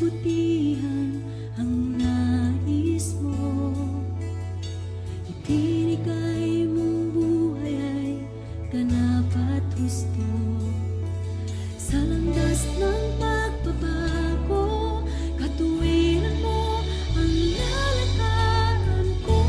kabutihan ang nais mo. Itinikay mong buhay ay ganap at husto. Sa landas ng pagbabago, katuwiran mo ang lalakaran ko.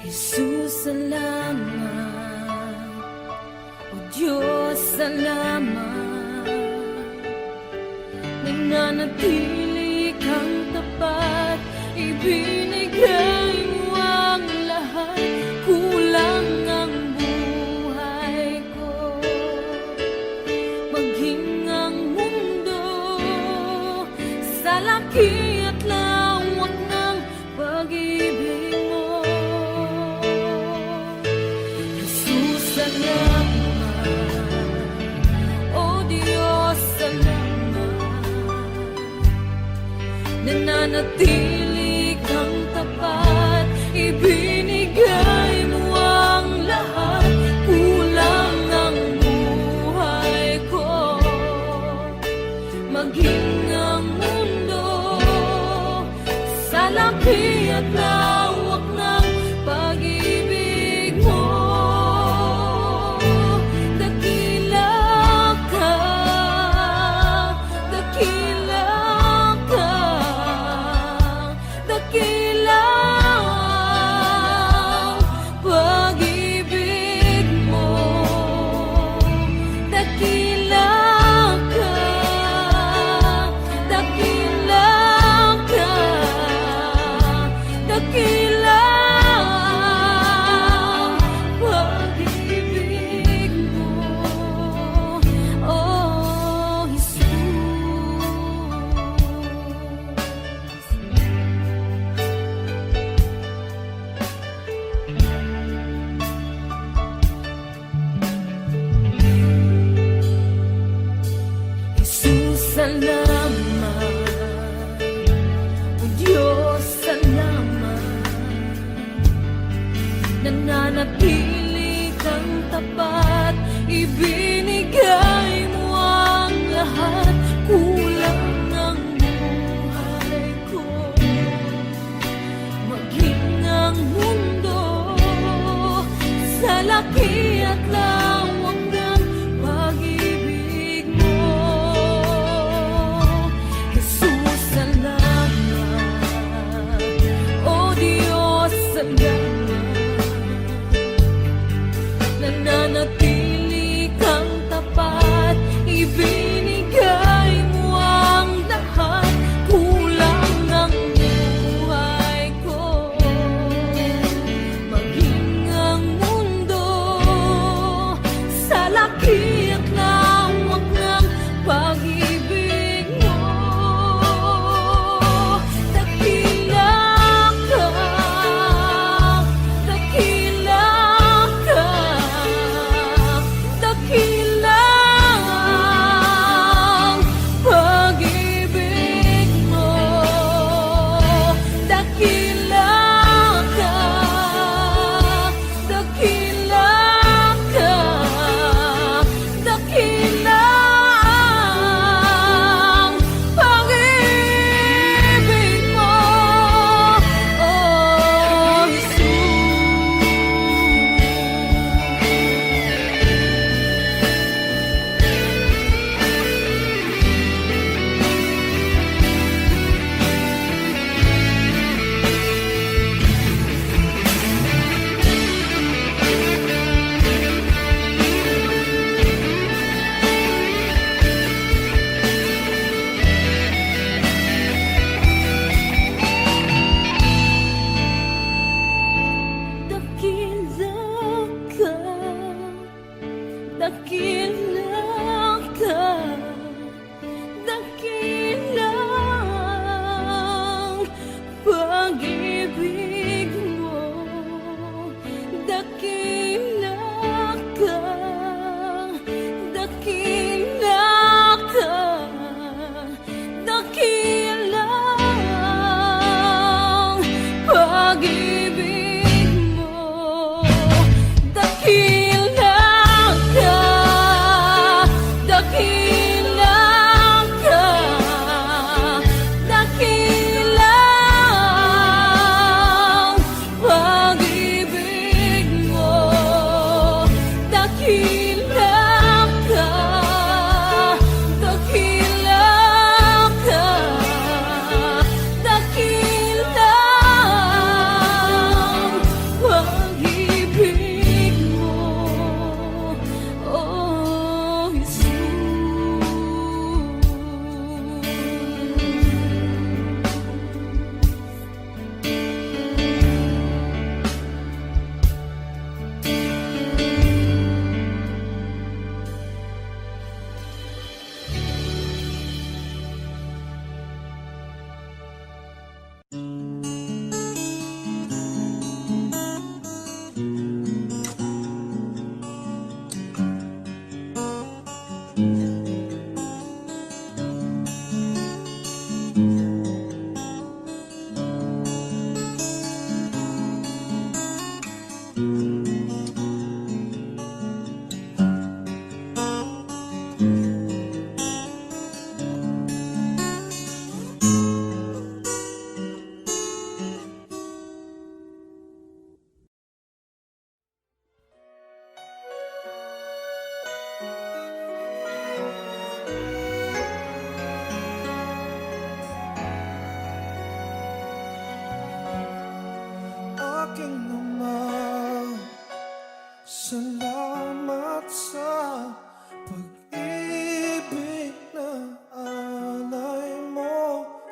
Jesus, salamat. O Diyos, salamat. Nananatili kang tapat, ibinigay mo ang lahat. Kulang ang buhay ko, maging ang mundo sa laki at lawak ng pag-ibig mo. Jesus, salamat. O Diyos, salamat. Nananatili kang tapat, ibinigay mo ang lahat. Kulang ang buhay ko, maging ang mundo sa laki at lawak ng pag-ibig mo. Dakila ka, dakila ka, dakila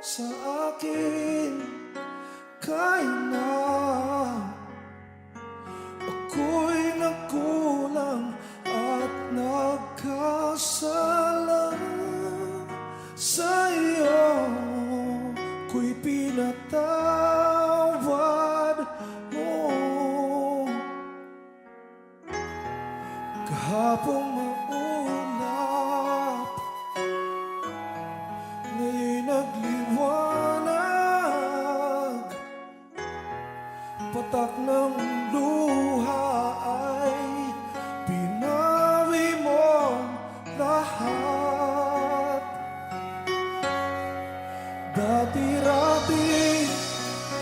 sa akin, kaya na. Ako'y nagkulang at nagkasala sa iyo, ko'y pinatawad mo. Kahapong maulap, ngayon'y nagliwanag. Patak ng luha ay pinawi mo lahat. Dati-rati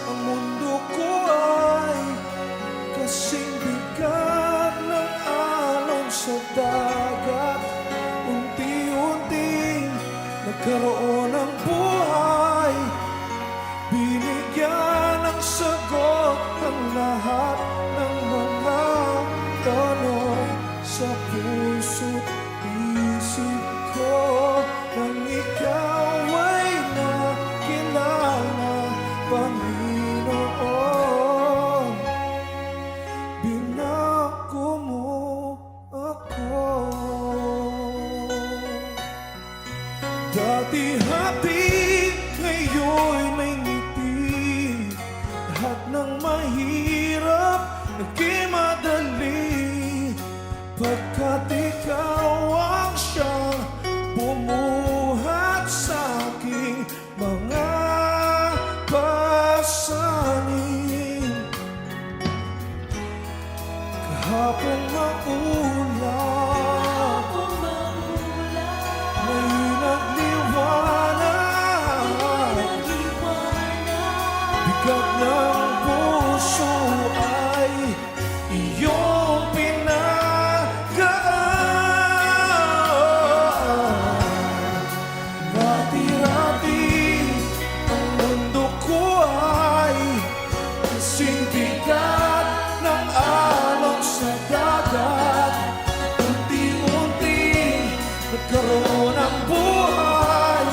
ang mundo ko ay kasing bigat ng alon sa dagat. Unti-unting nagkaroon ng buhay, binigyan ng sagot ang lahat ng mga tanong sa puso't isip ko. Nang ikaw ay nakilala, Panginoon, binago mo ako. Dati happy, ngayon'y may ngiti. Lahat ng mahirap naging madali, pagkat ikaw ang siyang bumuhat sa aking mga pasanin. Kahapong maulap, ngayon'y nagliwanag. Bigat ng puso ay iyong pinagaan. Rati-rati ang mundo ko ay kasing bigat ng alon sa dagat. Unti-unti nagkaroon ng buhay,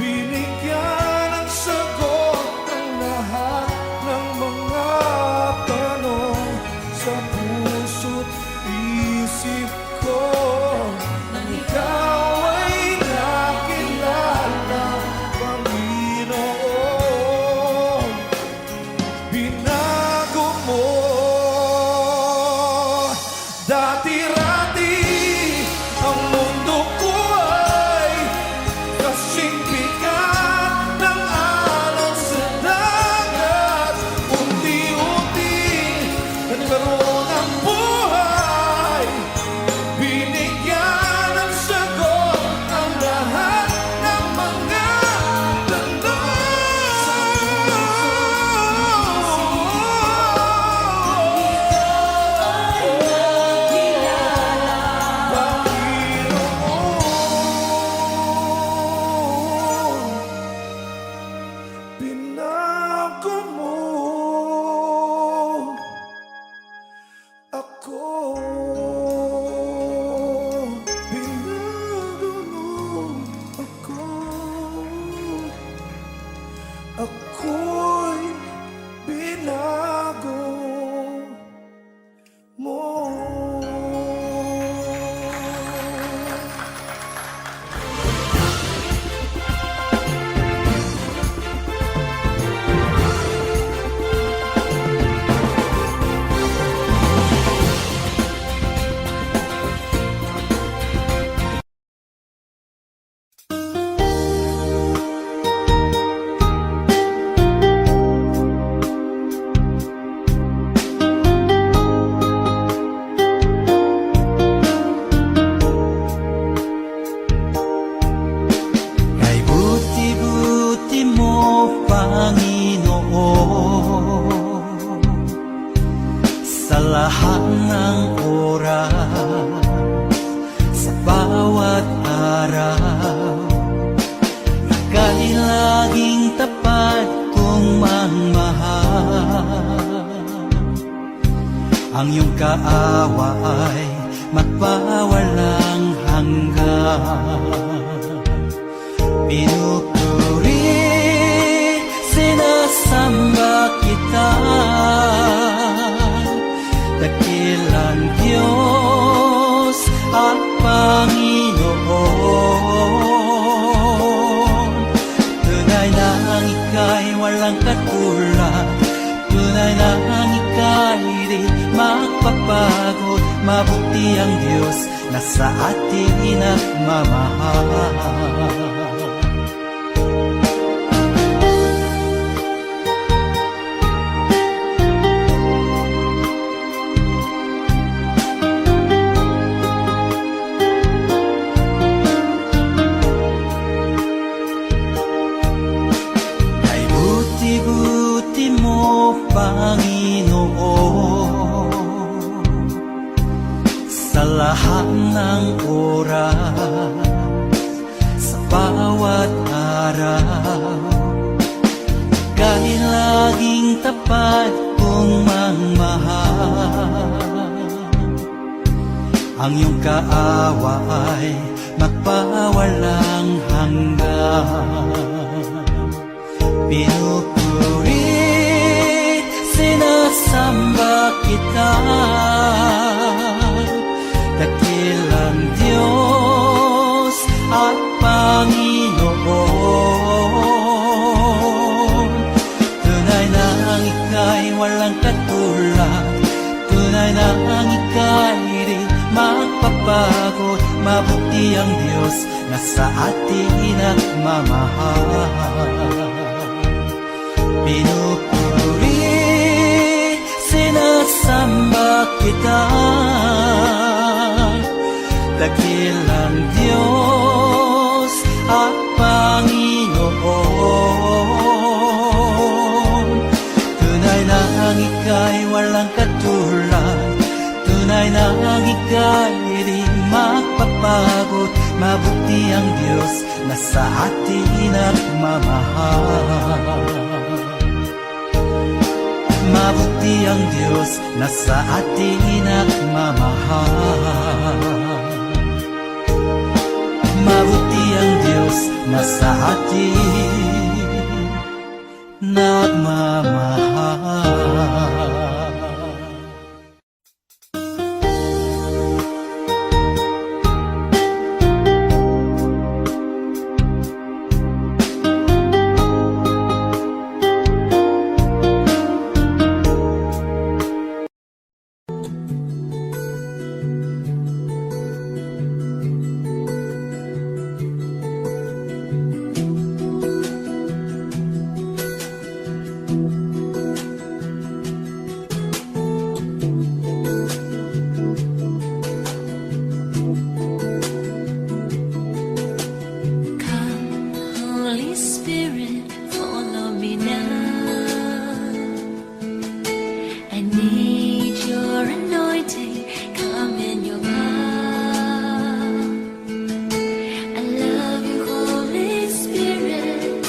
binigyan ng sagot ang lahat ng mga tanong sa puso't isip ko. Nang ikaw ay nakilala, Panginoon, binago mo. Dati-rati ang mundo ko ay kasing bigat ng alon sa dagat. Unti-unti nagkaroon ng buhay, binigyan ng sagot ang lahat ng mga Panginoon, binago mo ako. Binago mo ako. Ako'y binago mo. Kay buti-buti mo, Panginoon, sa lahat ng oras, sa bawat araw, ika'y laging tapat kong magmahal. Ang iyong kaawa ay magpawalang hanggan. Pinupuri walang katulad. Tunay na ang ika'y di magpapagod. Mabuti ang Diyos na sa atin nagmamahal. Ay buti-buti mo, Panginoon, sa lahat ng oras, sa bawat araw. Ika'y laging tapat kong magmahal. Ang iyong kaawa ay magpawalang hanggan. Pinupuri, sinasamba kita, dakilang Diyos at Panginoon. Tunay na ang ika'y walang katulad. Tunay na ang ika'y di magpapagod. Mabuti ang Diyos na sa atin nagmamahal. Pinupuri, sinasamba kita, dakilang Diyos at Panginoon. Tunay na ang ika'y walang katulad. Tunay na ang ika'y di magpapagod. Mabuti ang Diyos na sa atin nagmamahal. Mabuti ang Diyos na sa atin nagmamahal. Mabuti ang Diyos na sa atin nagmamahal. Come, Holy Spirit, follow me now. I need your anointing, come in your power. I love you, Holy Spirit,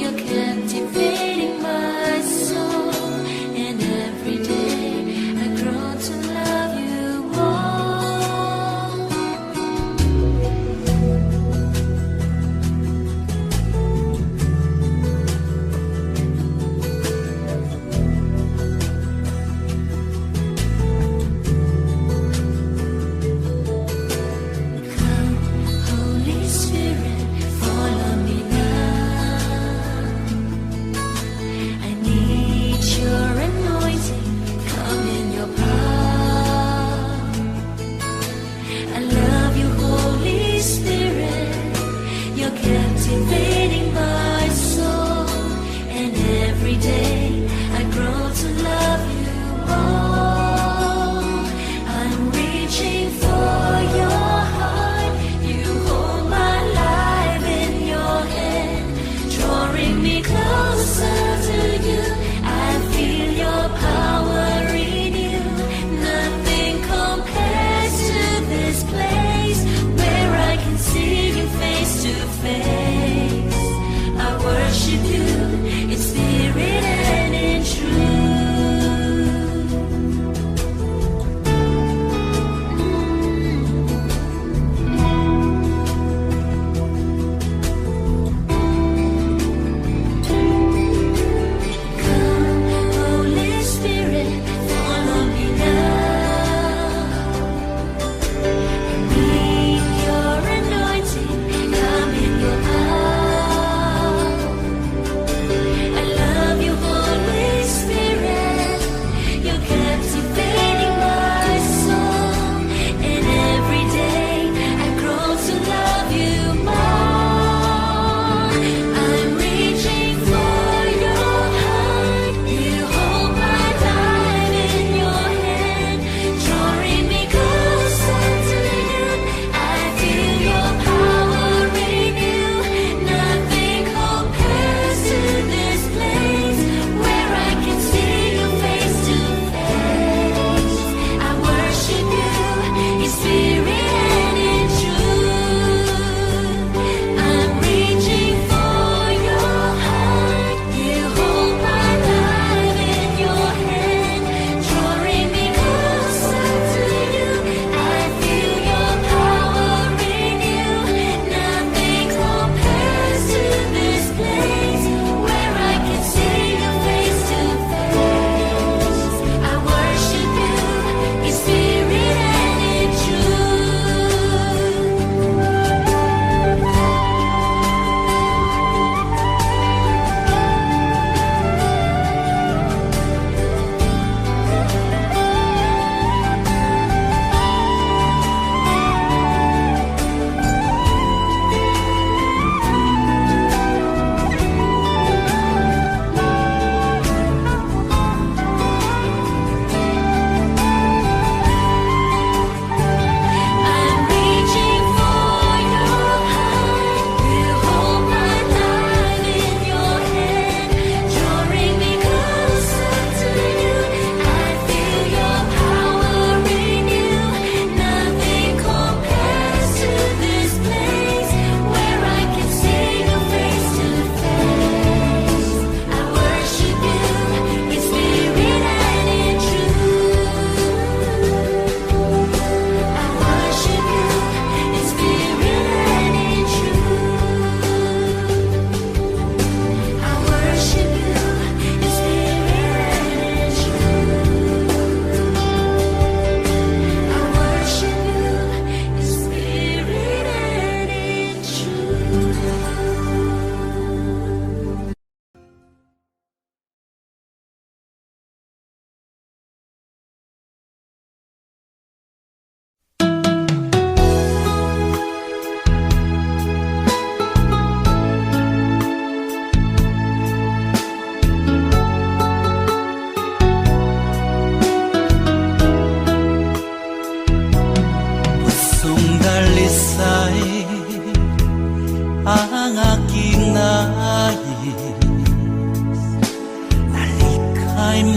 you're captivating my soul. And every day I grow to love you more.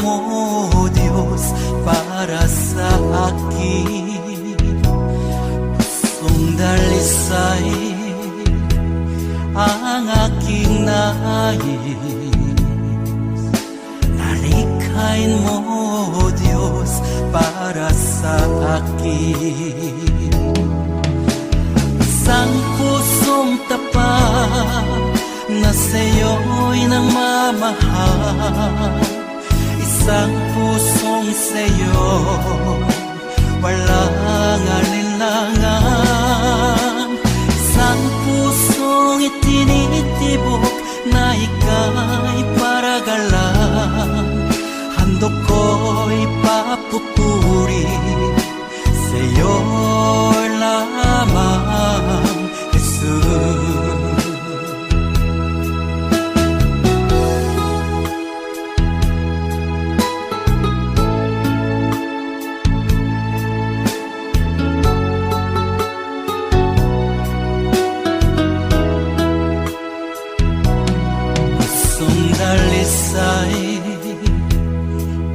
mo, Diyos, para sa akin. Pusong dalisay ang aking nais. Nalikhain mo, Diyos, para sa akin. Isang pusong tapat na sa'yo'y nagmamahal. Isang pusong sa'yo, walang alinlangan. Isang pusong itinitibok na ika'y paragalan. Handog ko'y papupuri sa'yo lamang, Jesus. Dalisay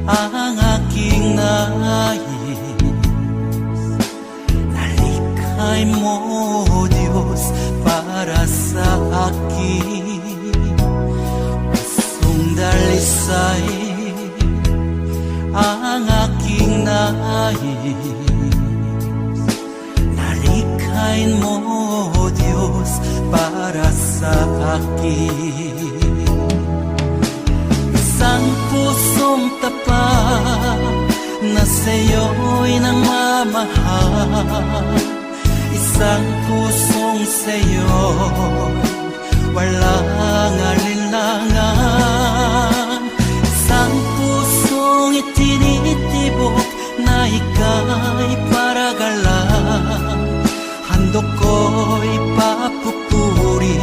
ang aking nais. Nalikhain mo, Diyos, para sa akin. Pusong dalisay ang aking nais. Nalikhain mo, Diyos, para sa akin. Isang pusong tapat na sa'yo'y nagmamahal. Isang pusong sa'yo, walang alinlangan. Isang pusong itinitibok na ika'y paragalan. Handog ko'y papupuri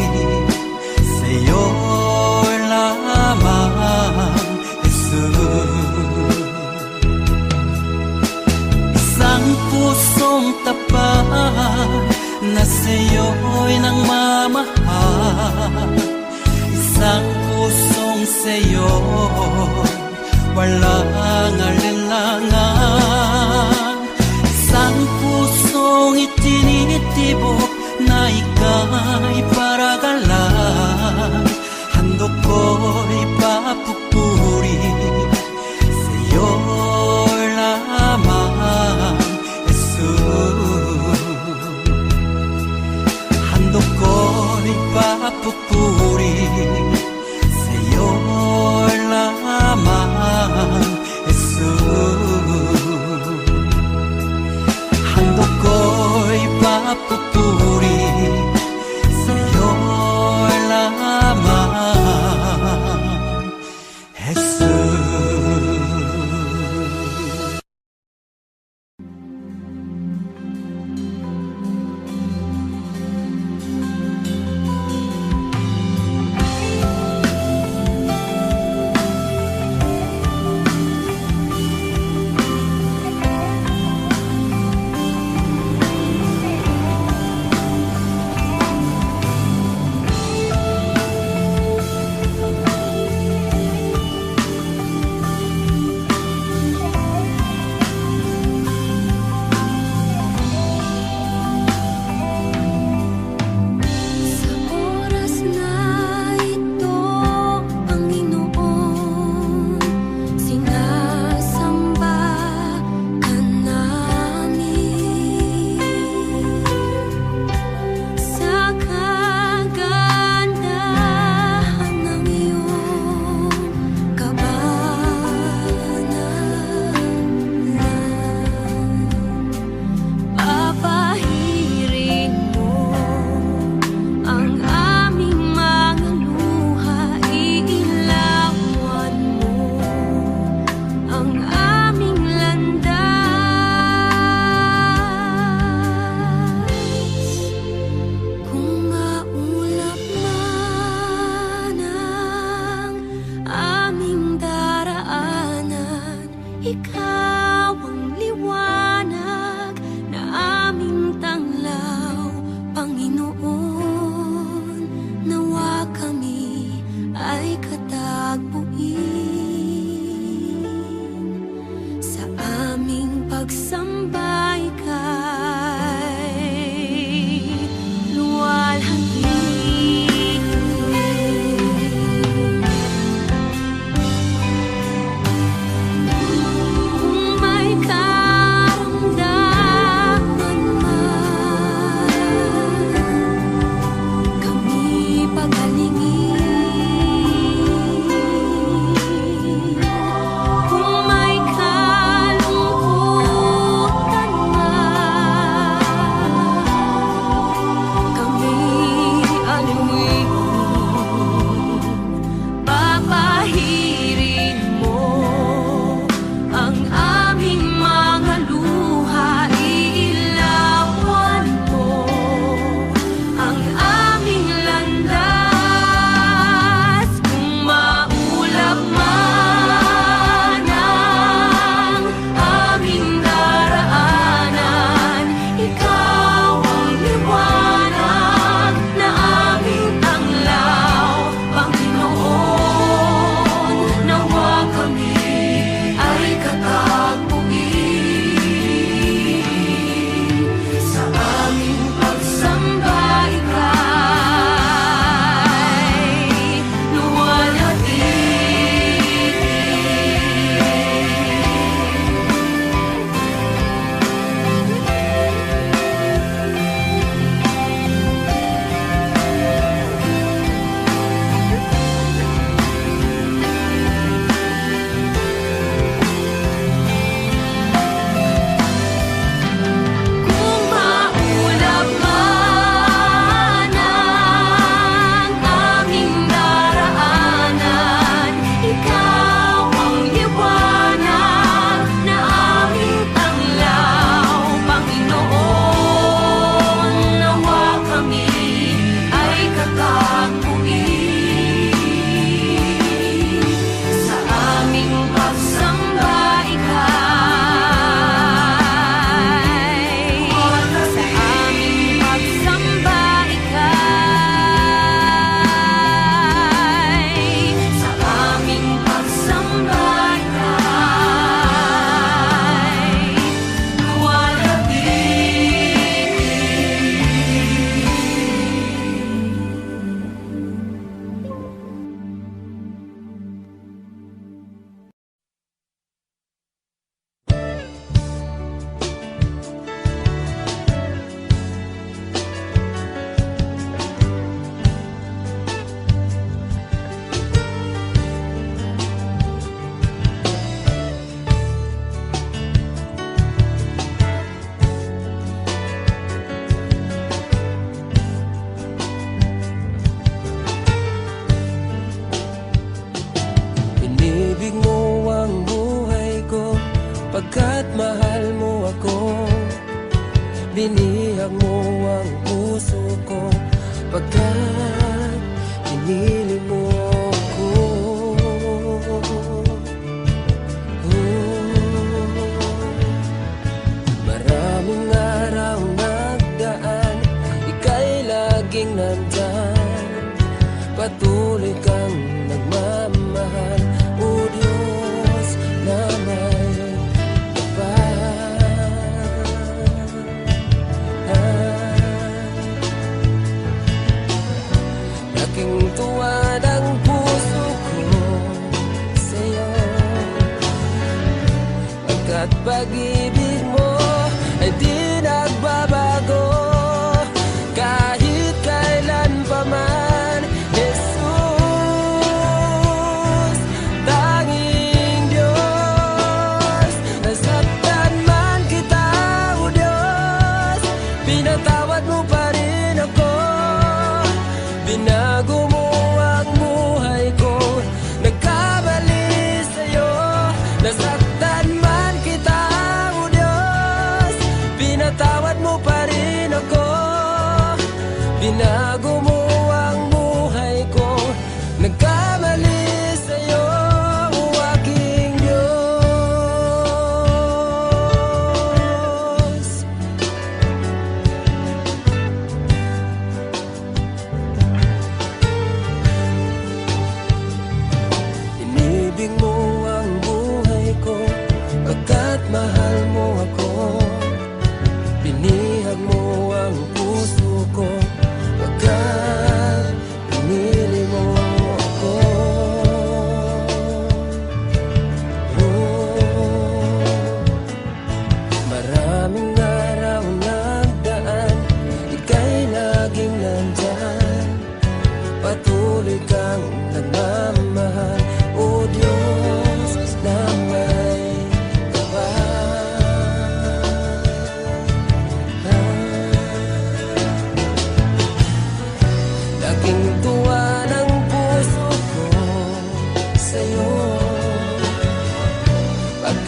sa'yo lamang, Jesus. Isang pusong tapat na sa'yo'y nagmamahal. Isang pusong sa'yo, walang alinlangan. Isang pusong itinitibok na ika'y paragalan. Handog ko'y papupuri sa'yo lamang, Jesus. Handog ko'y papupuri sa'yo lamang, Jesus. Handog ko'y papupuri sa'yo lamang.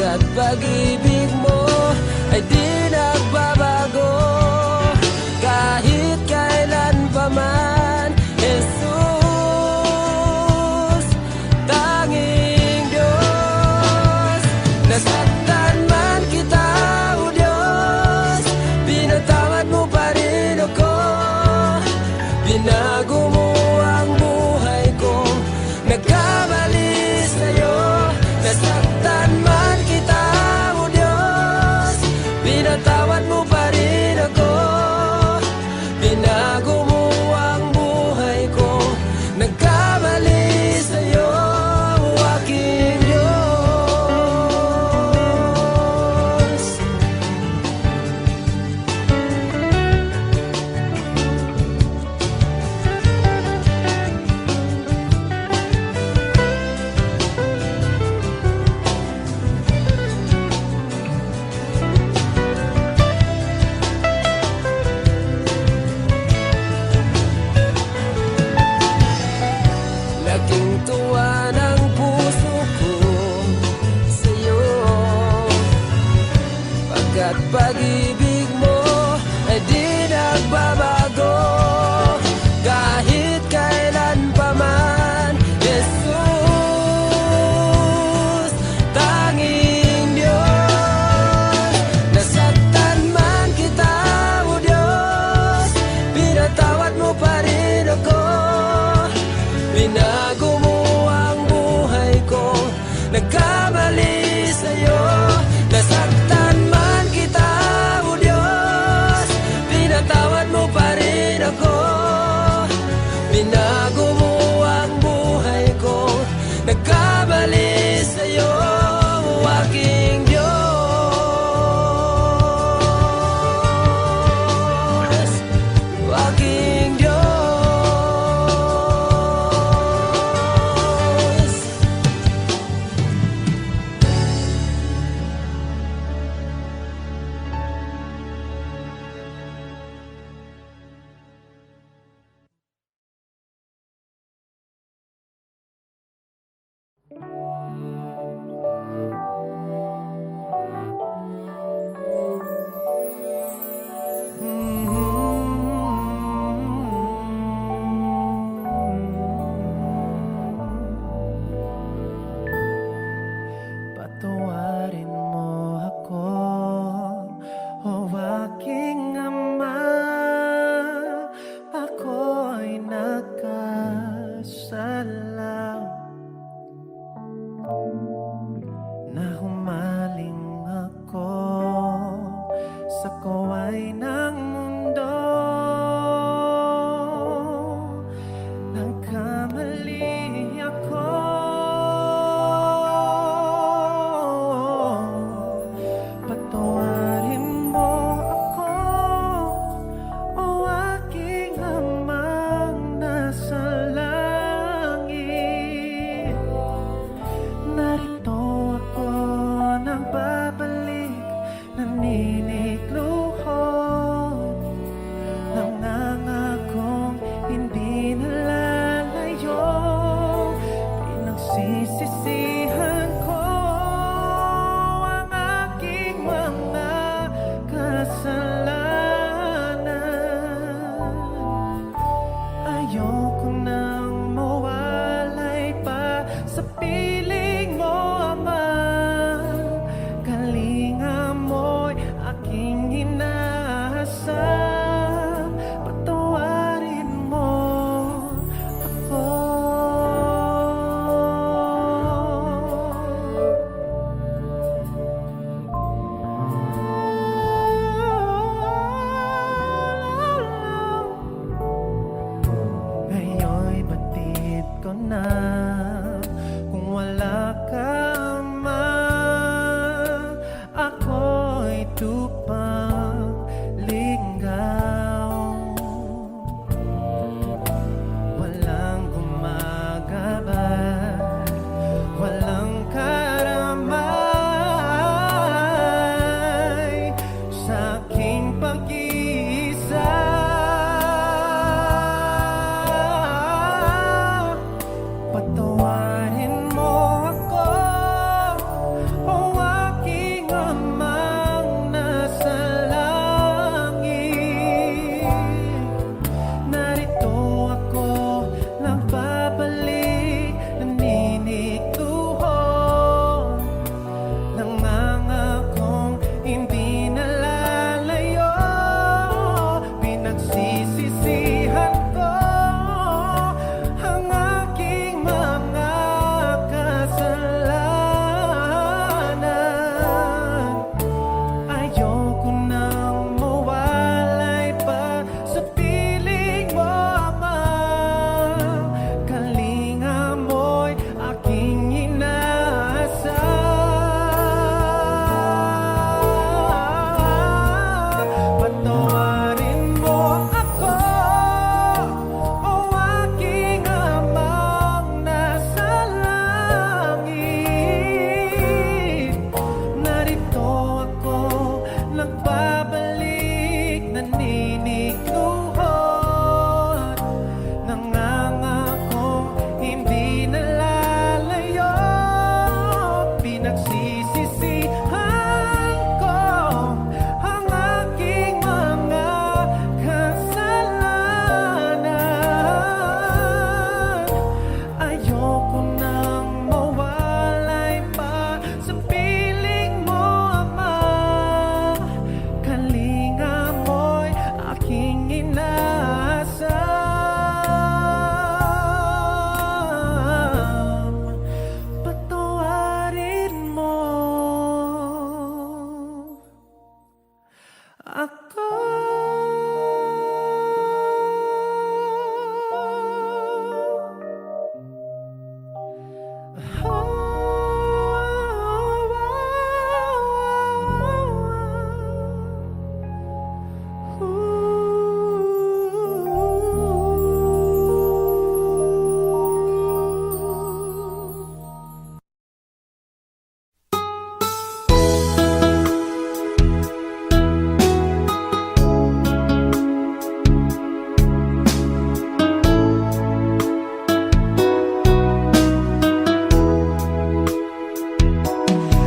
Pagkat pag-ibig mo ay di nagbabago kahit kailan pa man, Jesus, tanging Diyos. Nasaktan man kita, O Diyos, pinatawad mo pa rin ako. Binago mo ang buhay ko, nagkamali sa'yo. Nasaktan man kita, O Diyos, pinatawad mo pa rin ako. Binago mo ang buhay ko, nagkamali sa'yo, aking Diyos. Laking tuwa ng puso ko sa'yo, pagkat pag-ibig mo ay di nagbabago kahit kailan pa man, Jesus, tanging Diyos. Nasaktan man kita, O Diyos, pinatawad mo pa rin ako. Binago mo ang buhay ko, nagkamali sa'yo. Nasaktan man kita, O Diyos, pinatawad mo pa rin ako. Binago mo ang buhay ko, nagkamali sa'yo, aking Diyos, aking Diyos.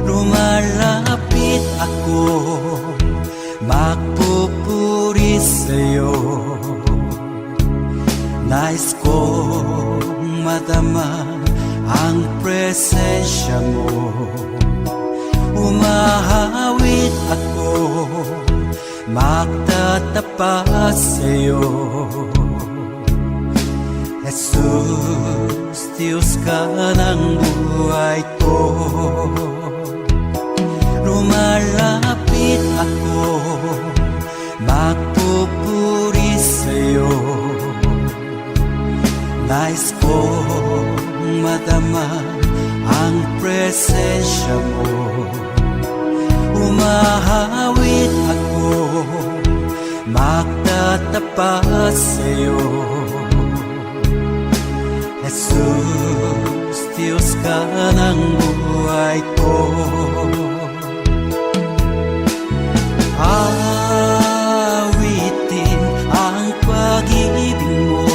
Lumalapit ako, magpupuri sa'yo. Nais kong madama ang presensya mo. Umahawit ako, magtatapat sa'yo. Jesus, Diyos ka ng buhay ko. Lumalapit ako, magpupuri sa'yo. Nais kong madama ang presensya mo. Umahawit ako, magtatapat sa'yo. Jesus, Diyos ka ng buhay ko. Awitin ang pag-ibig mo,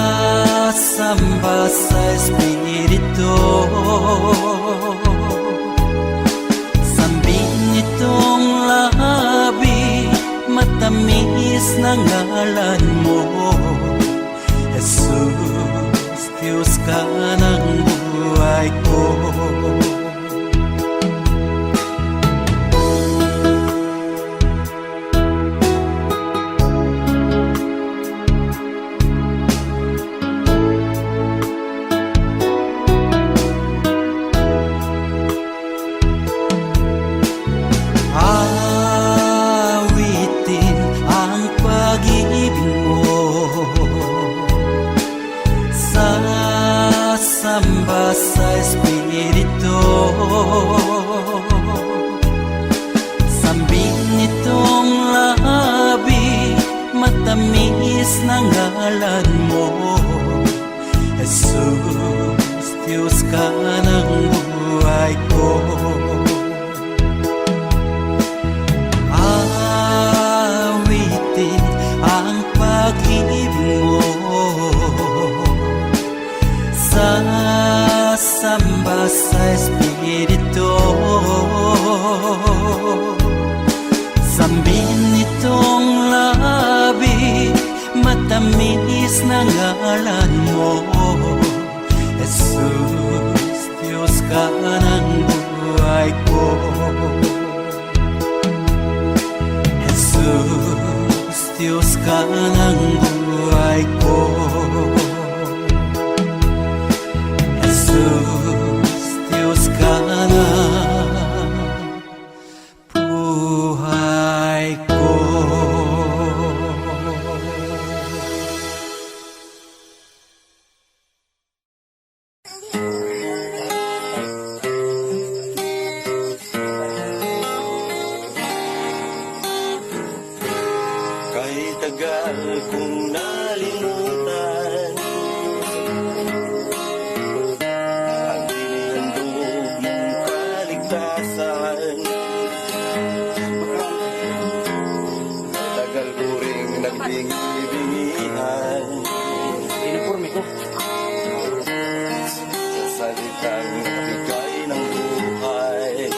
sasamba sa Espiritu. Sambin nitong labi, matamis na ngalan mo. Jesus, Diyos ka ng buhay ko. Awitin ang pag-ibig mo, sasamba sa Espiritu. Sambin nitong labi, matamis na ngalan mo. Jesus, Diyos ka ng buhay ko. Awitin ang pag-ibig mo, sasamba sa Espiritu. Sambin nitong labi, matamis na ngalan mo. Jesus, Diyos ka ng buhay ko. Jesus, Diyos ka ng buhay ko. Jesus, Diyos ka ng buhay ko. Kahit tagal kong nalimutan ang inihandog mong kaligtasan, tagal ko ring nagbingi-bingihan sa salitang bigay ng buhay.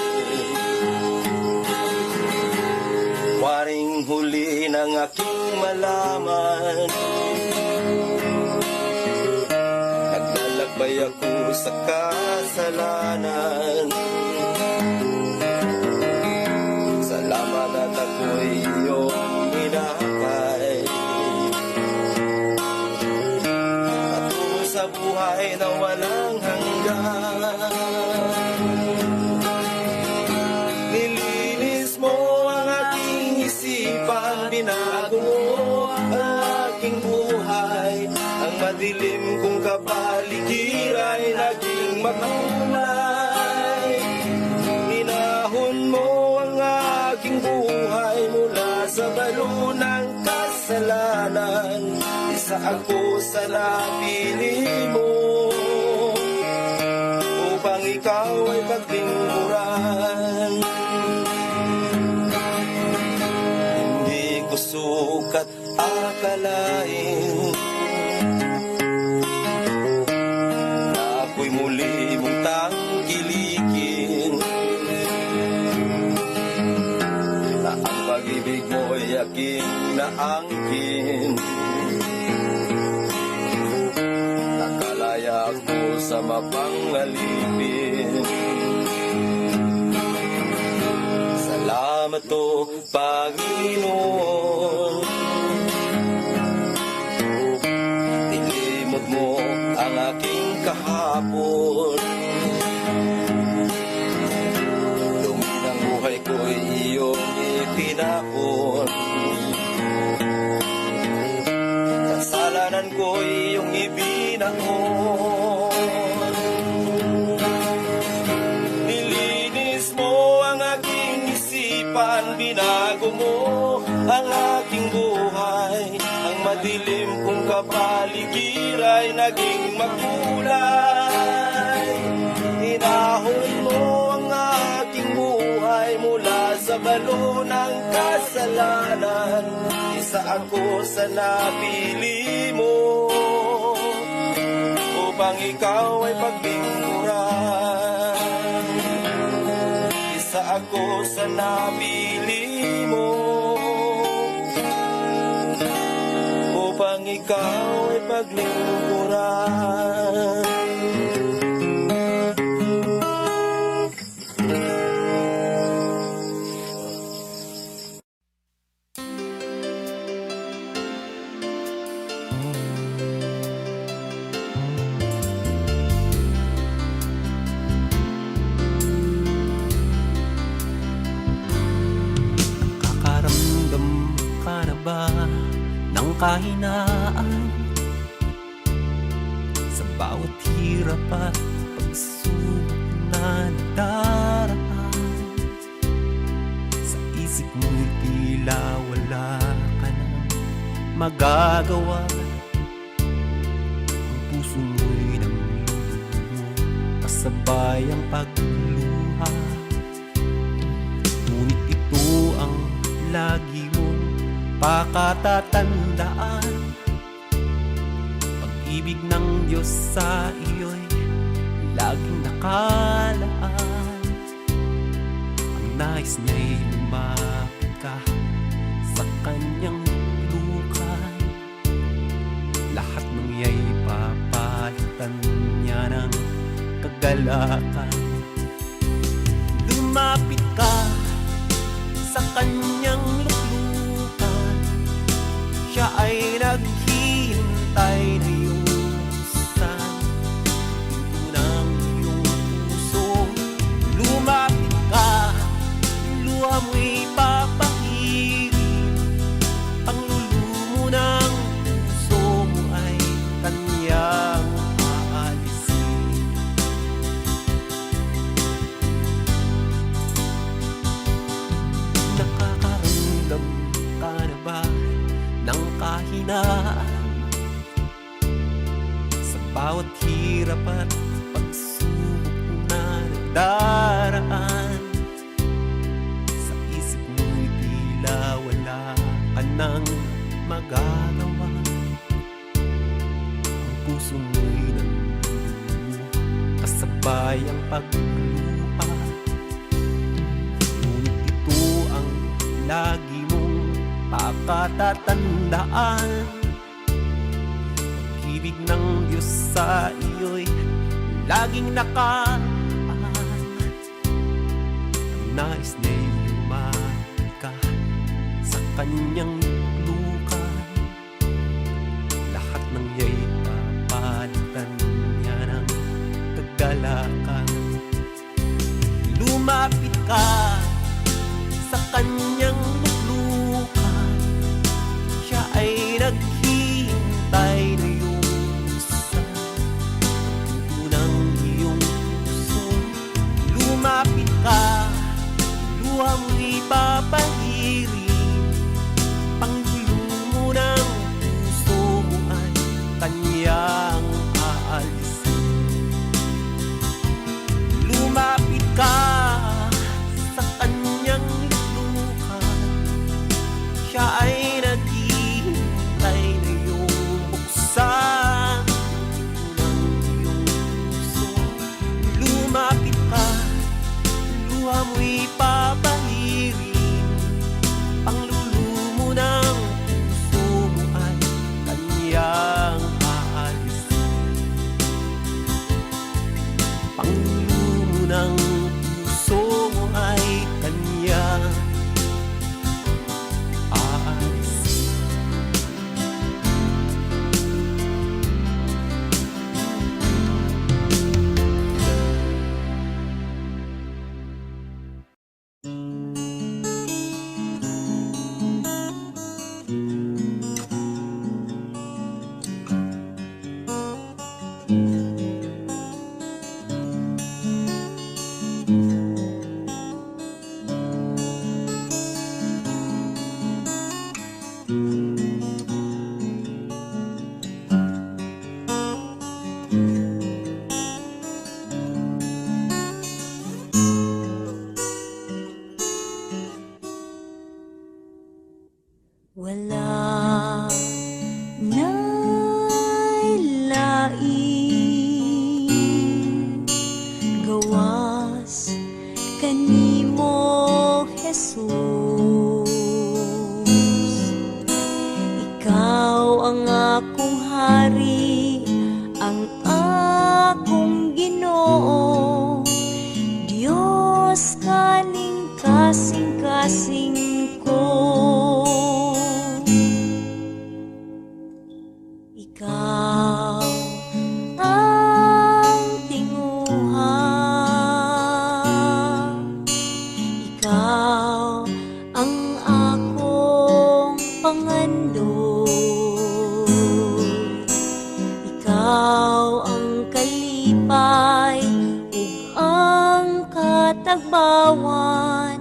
Waring huli ng aking malaman, naglalakbay ako sa kasalanan. Salamat at ako'y iyong inakay, patungo sa buhay na walang hanggan. Nilinis mo ang aking isipan, binago ang aking buhay, ang madilim ko kong kapaligiran ay naging makulay. Inahon mo ang aking buhay mula sa balo ng kasalanan. Isa ako sa napili mo upang ikaw ay paglingkuran. Hindi ko sukat akalain na ako'y muli mong tangkilikin, na ang pag-ibig mo'y aking naangkin. Nakalaya ako sa mapangalipin. Salamat o Panginoon, nilimot mo ang aking kahapon. Dumi ng buhay ko'y iyong ipinahon. Kasalanan ko'y iyong ibinahon. Nilinis mo ang aking isipan, binago mo ang aking buhay. Ang madilim kong kapaligiran ay naging makulay. Inahon mo ang aking buhay mula sa balo ng kasalanan. Isa ako sa napili mo upang ikaw ay paglingkuran. Isa ako sa napili mo upang ikaw ay paglingkuran. Kakaramdam ka na ba ng kahinaan sa bawat hirap at pagsubok na nadaraan? Sa isip mo'y tila wala ka na magagawa. Ang puso mo'y namlulumo, kasabay ang pagluha. Ngunit ito ang lagi mong pakatatandaan. Pag-ibig ng Diyos sa iyo'y laging nakalaan. Ang nais niya'y lumapit ka sa kanyang lukan. Lahat ng iya'y papalitan niya ng kagalakan. Lumapit ka sa kanyang luklukan. Siya ay naghihintay na yusan pinto ng iyong puso. Lumapit ka, luha mo'y papahirin. Panglulumo ng puso mo ay kanyang aalisin. Nakakaramdam ka na ba ng kahinaan sa bawat hirap at pagsubok na nagdaraan? Sa isip mo'y tila wala ka nang magagawa. Ang puso mo'y nandulumo, kasabay ang pagluha. Ngunit ito ang lagi mong pakatatandaan. Pag-ibig ng Diyos sa iyo'y laging nakaan. Ang nais niya'y lumapit ka sa kanyang lukan. Lahat ng iya'y papalitan niya ng kagalakan. Lumapit ka sa kanyang luklukan. Siya ay naghihintay na yusan Wala nailaing gawas kanimo Jesus. Ikaw ang akong hari, ang akong Ginoo, Diyos kaning kasing-kasing ko. Ikaw ang tinguha, ikaw ang akong pangandoy, ikaw ang kalipay ug ang katagbawan,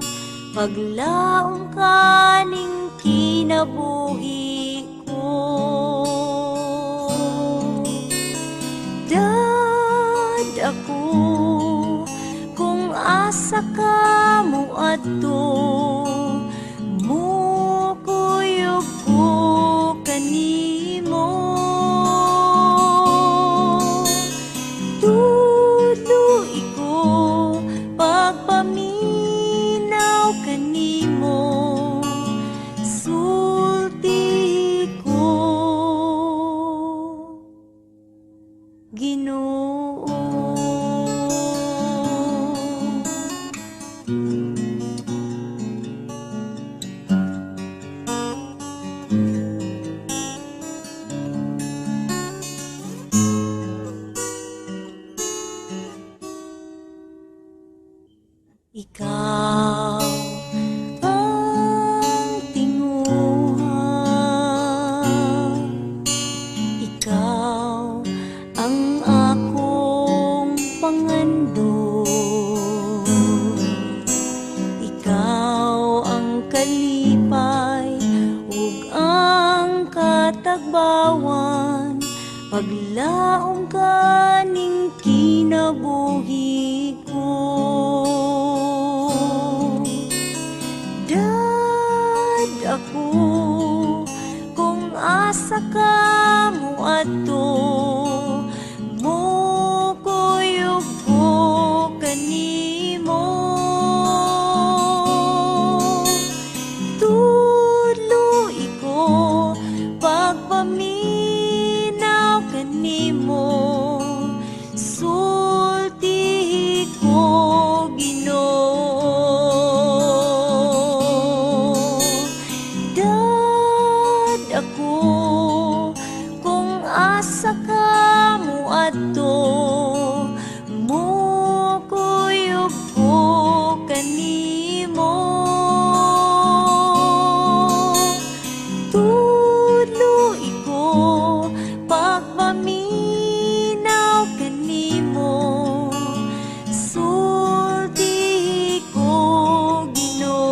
paglaom kaning kinabuhi ko. Dad ako kung asa ka mo adto, mukuyog ko kanimo. Tuloy ko pagpaminaw kanimo, sulti ko Ginoo. Ikaw ang tinguha, ikaw ang akong pangandoy, ikaw ang kalipay ug ang katagbawan, paglaom kaning kinabuhi ko. Dad ako kung asa ka mo adto, mukuyog ko kanimo. Tuloy ko pagpaminaw kanimo, sulti ko Ginoo. Dad ako kung asa ka mo adto, mukuyog ko kanimo. Tuloy ko pagpaminaw kanimo, sulti ko Ginoo.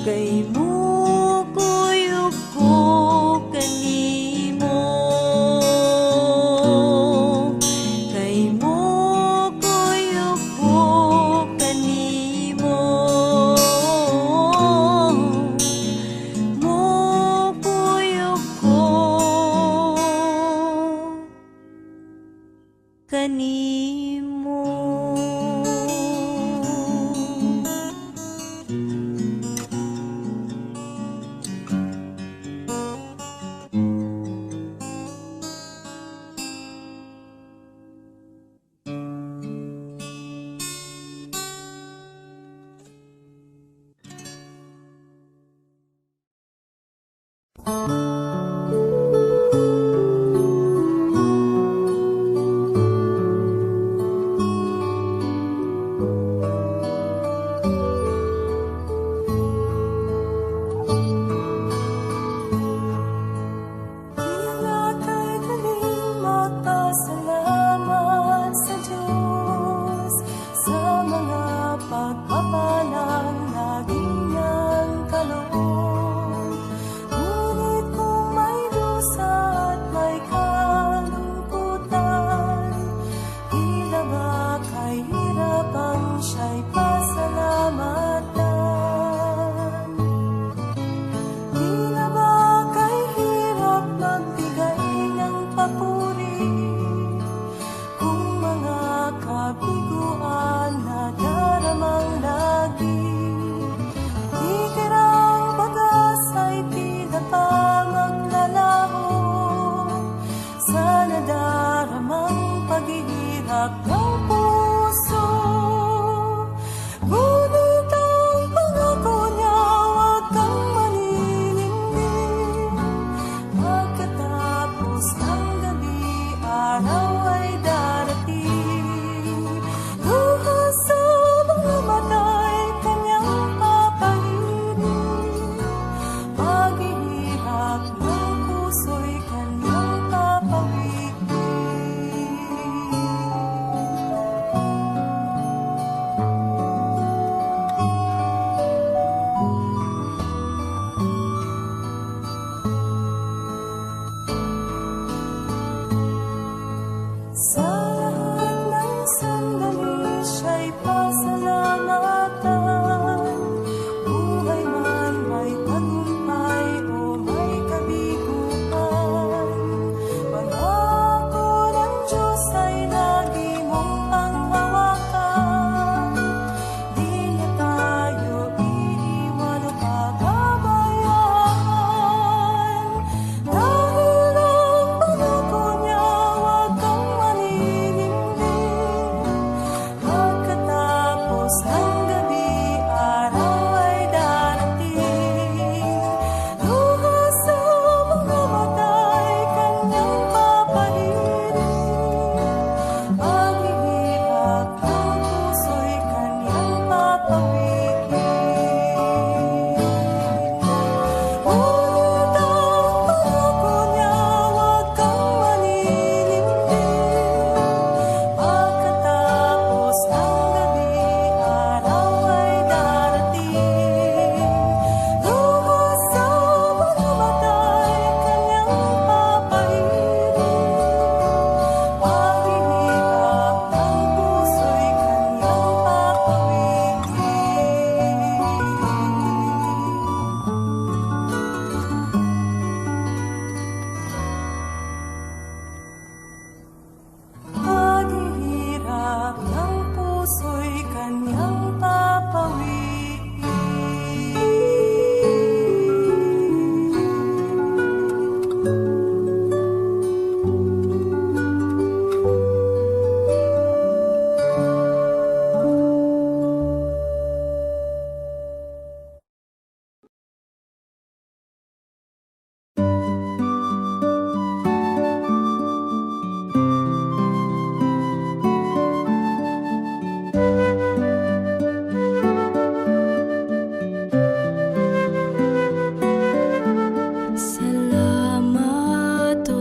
Kay mukuyog ko kanimo, kay mukuyog ko kanimo, mukuyog ko kanimo.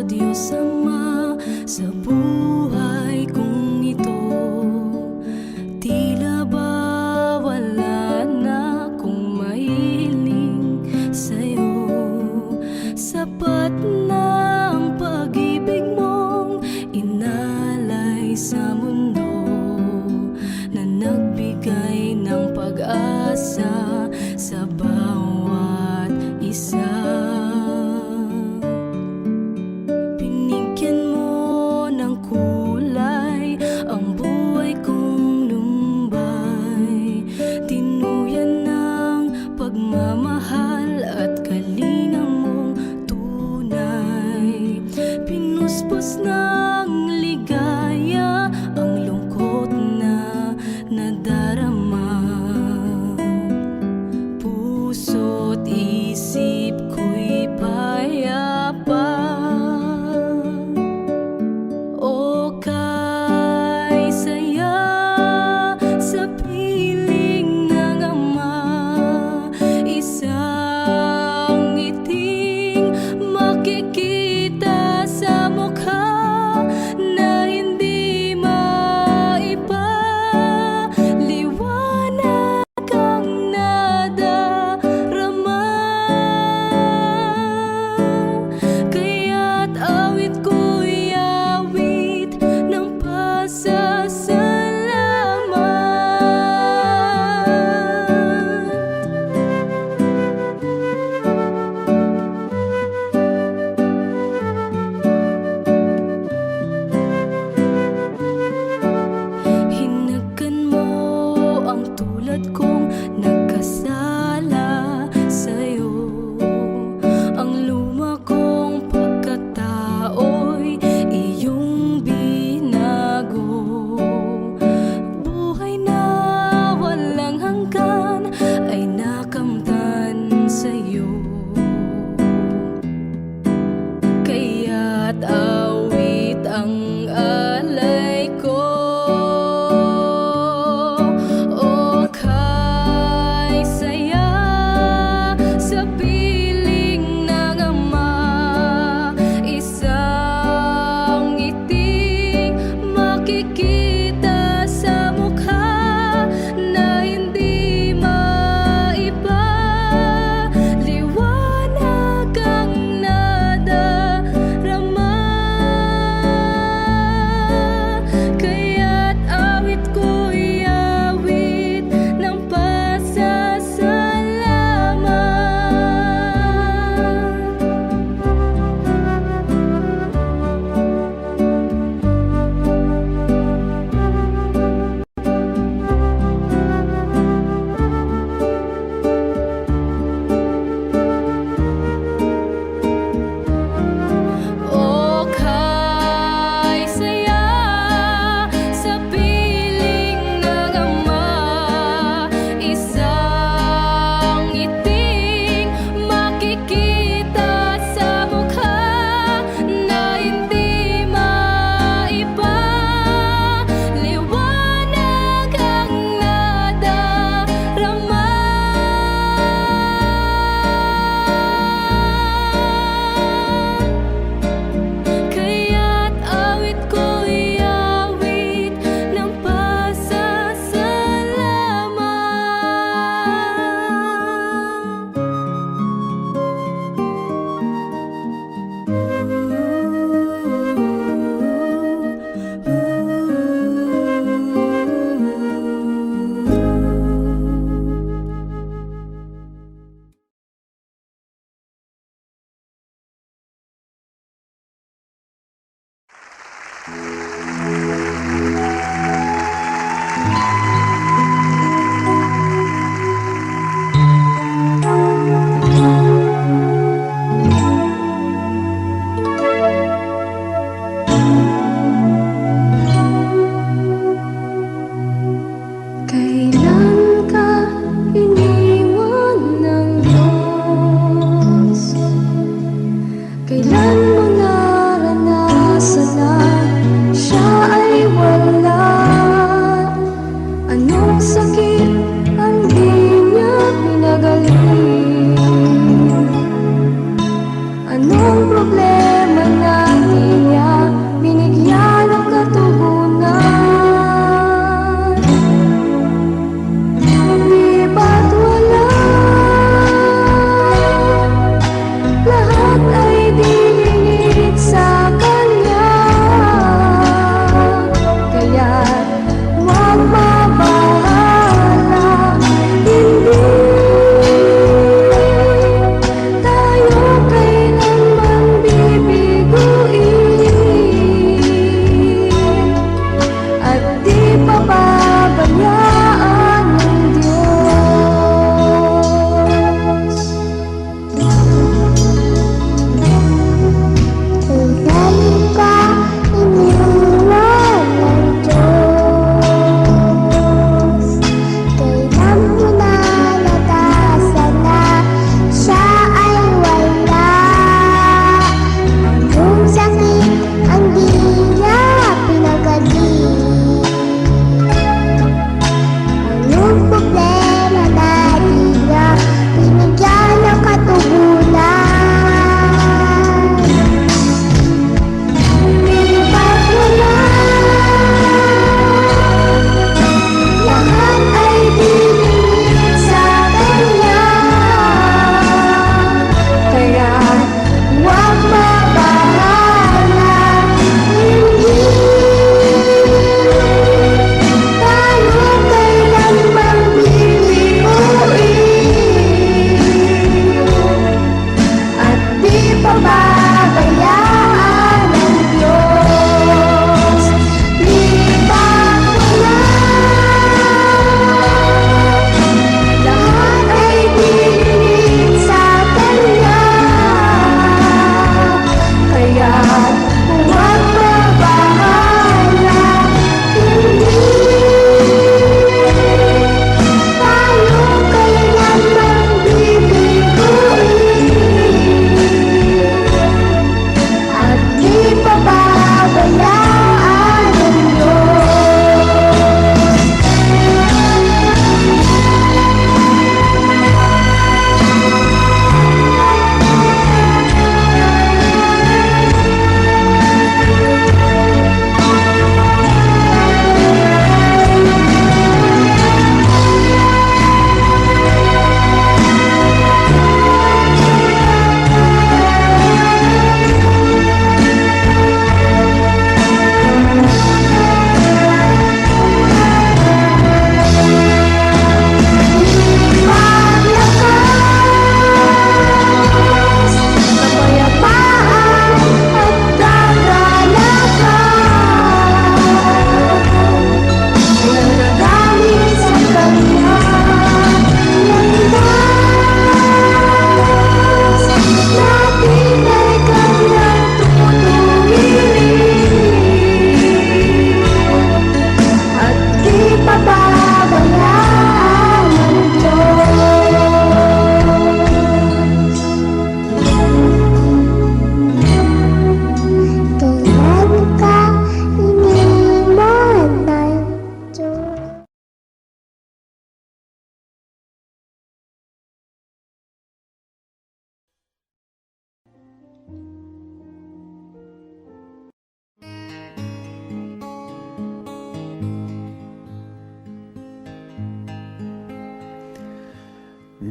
Diyos Ama, sa buhay kong ito, tila ba wala na akong mahiling sa'yo. Sapat na ang pag-ibig mong inalay sa mundo, na nagbigay ng pag-asa sa bawat isa. Binigyan mo ng kulay ang buhay kong lumbay, tinuyan ng pagmamahal at kalinga mong tunay. Pinuspos ng ligaya ang lungkot na nadarama, puso't isip ko'y payapa. O kay saya sa piling ng Ama, isang ngiting makikita sa mukha na hindi maipaliwanag ang nadarama. Kaya't awit ko'y awit ng pasasalamat. Hinagkan mo ang tulad kong nagkasala sa'yo. Ang luma kong pagkatao'y iyong binago. Buhay na walang hanggan ay nakamtan sa'yo. Kaya't awit ang alay ko. O kay saya sa piling ng Ama, isang ngiting makikita sa mukha na hindi maipaliwanag ang nadarama.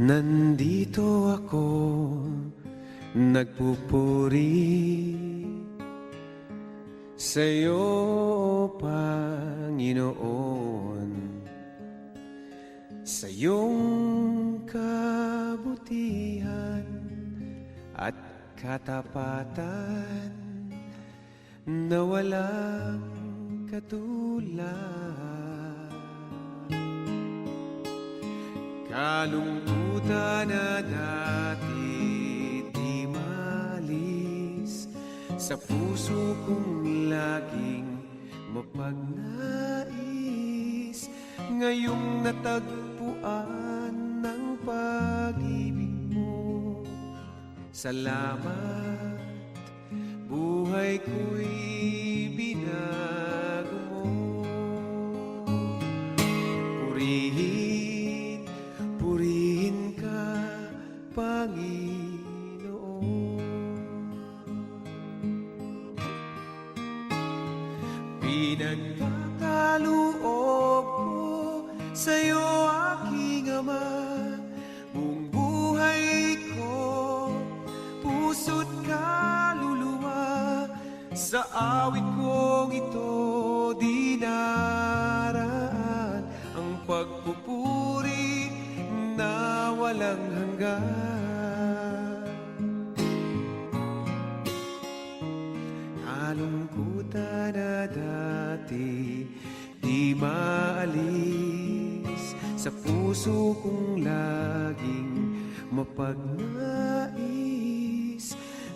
Nandito ako nagpupuri sa'yo, Panginoon, sa iyong kabutihan at katapatan na walang katulad. Kalungkutan na dati di malis sa puso kong laging mapagnais, ngayong natagpuan ng pag-ibig mo. Salamat, buhay ko'y binago mo. Purihin, purihin ka, Panginoon. Pinagkakaloob ko sa'yo, aking Ama, buong buhay ko, puso't kaluluwa. Sa awit kong ito dinaraan ang pagpupuri na walang hanggan. Kalungkutan na dati di maalis sa puso kong laging mapagnais,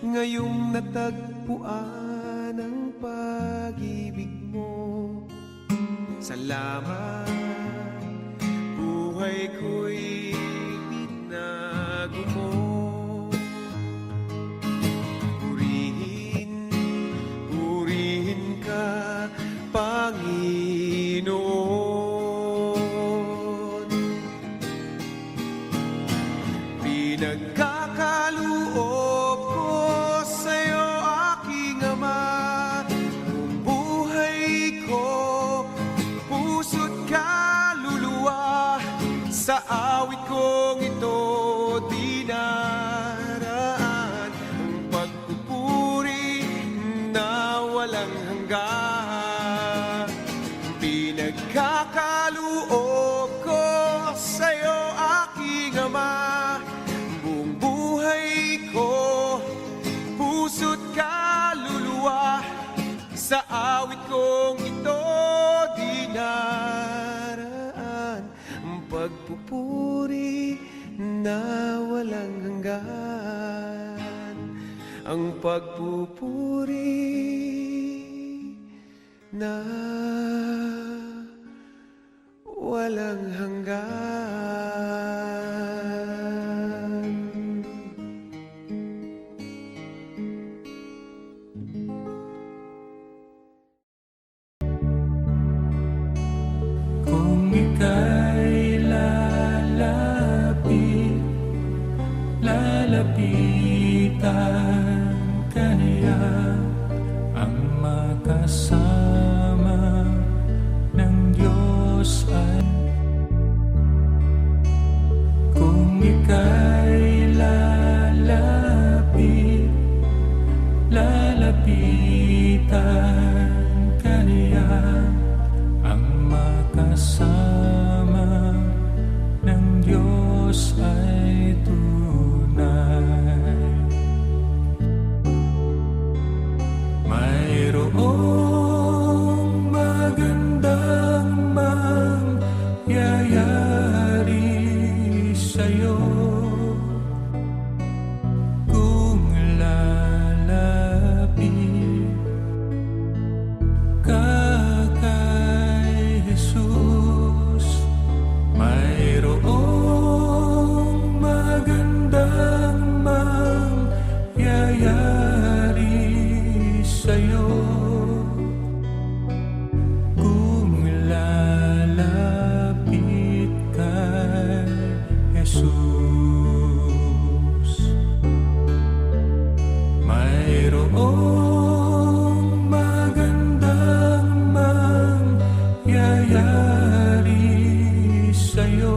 ngayong natagpuan ang pag-ibig mo. Salamat, buhay ko'y binago mo. Purihin, purihin ka, Panginoon. Pinagkakaloob ko sa'yo, aking Ama, buong buhay ko, puso't kaluluwa. Sa awit kong ito dinaraan ang pagpupuri na walang hanggan. Pinagkakaloob ko sa'yo, aking Ama, buong buhay ko, puso't kaluluwa. Sa awit kong ito dinaraan ang pagpupuri na walang hanggan. Ang pagpupuri na walang hanggan. Kung ika'y lalapitan ka niya, ang makasama ng Diyos ay. Kung ika'y lalapitan ka niya, ang makasama ng Diyos ay tunay. Mayroong magandang mangyayari sa'yo kung lalapit ka kay Jesus. Mayroong magandang mangyayari sa'yo kung lalapit kay Jesus. Mayroong magandang mangyayari sa'yo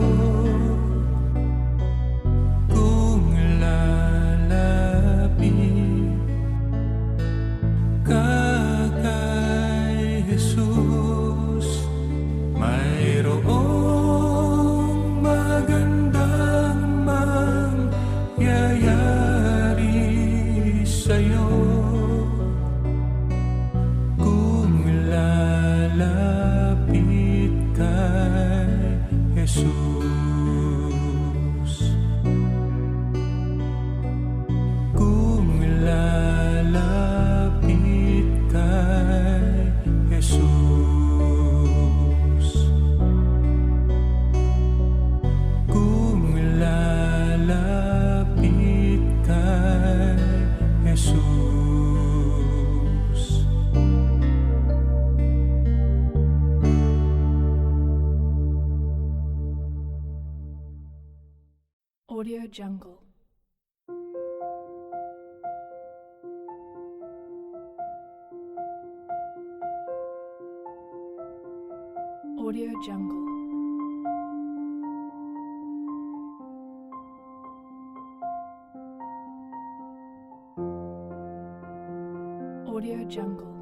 Audio Jungle. Audio Jungle. Audio Jungle.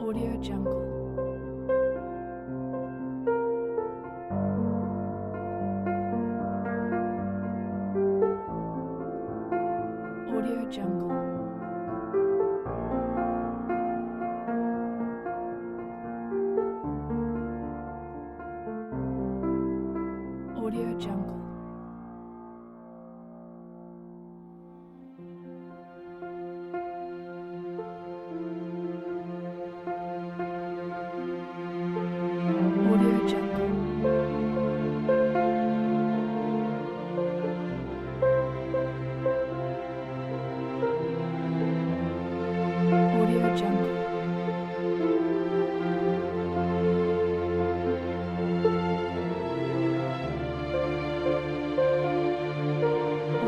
Audio Jungle. Audio Jungle. Audio Jungle. Audio Jungle. Audio Jungle. Audio Jungle.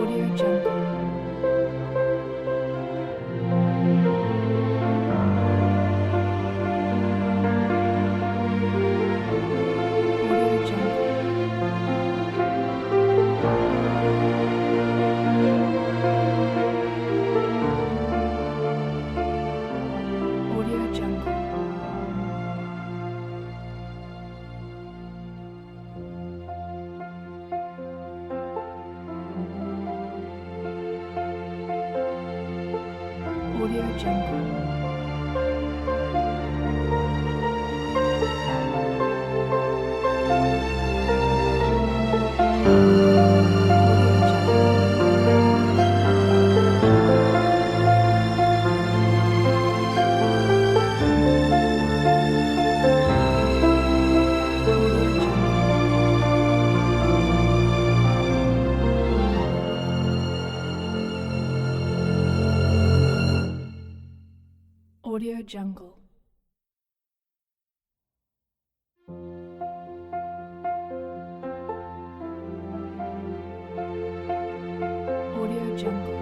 Audio Jungle. Audio Jungle. Audio Jungle. Audio Jungle. Audio Jungle.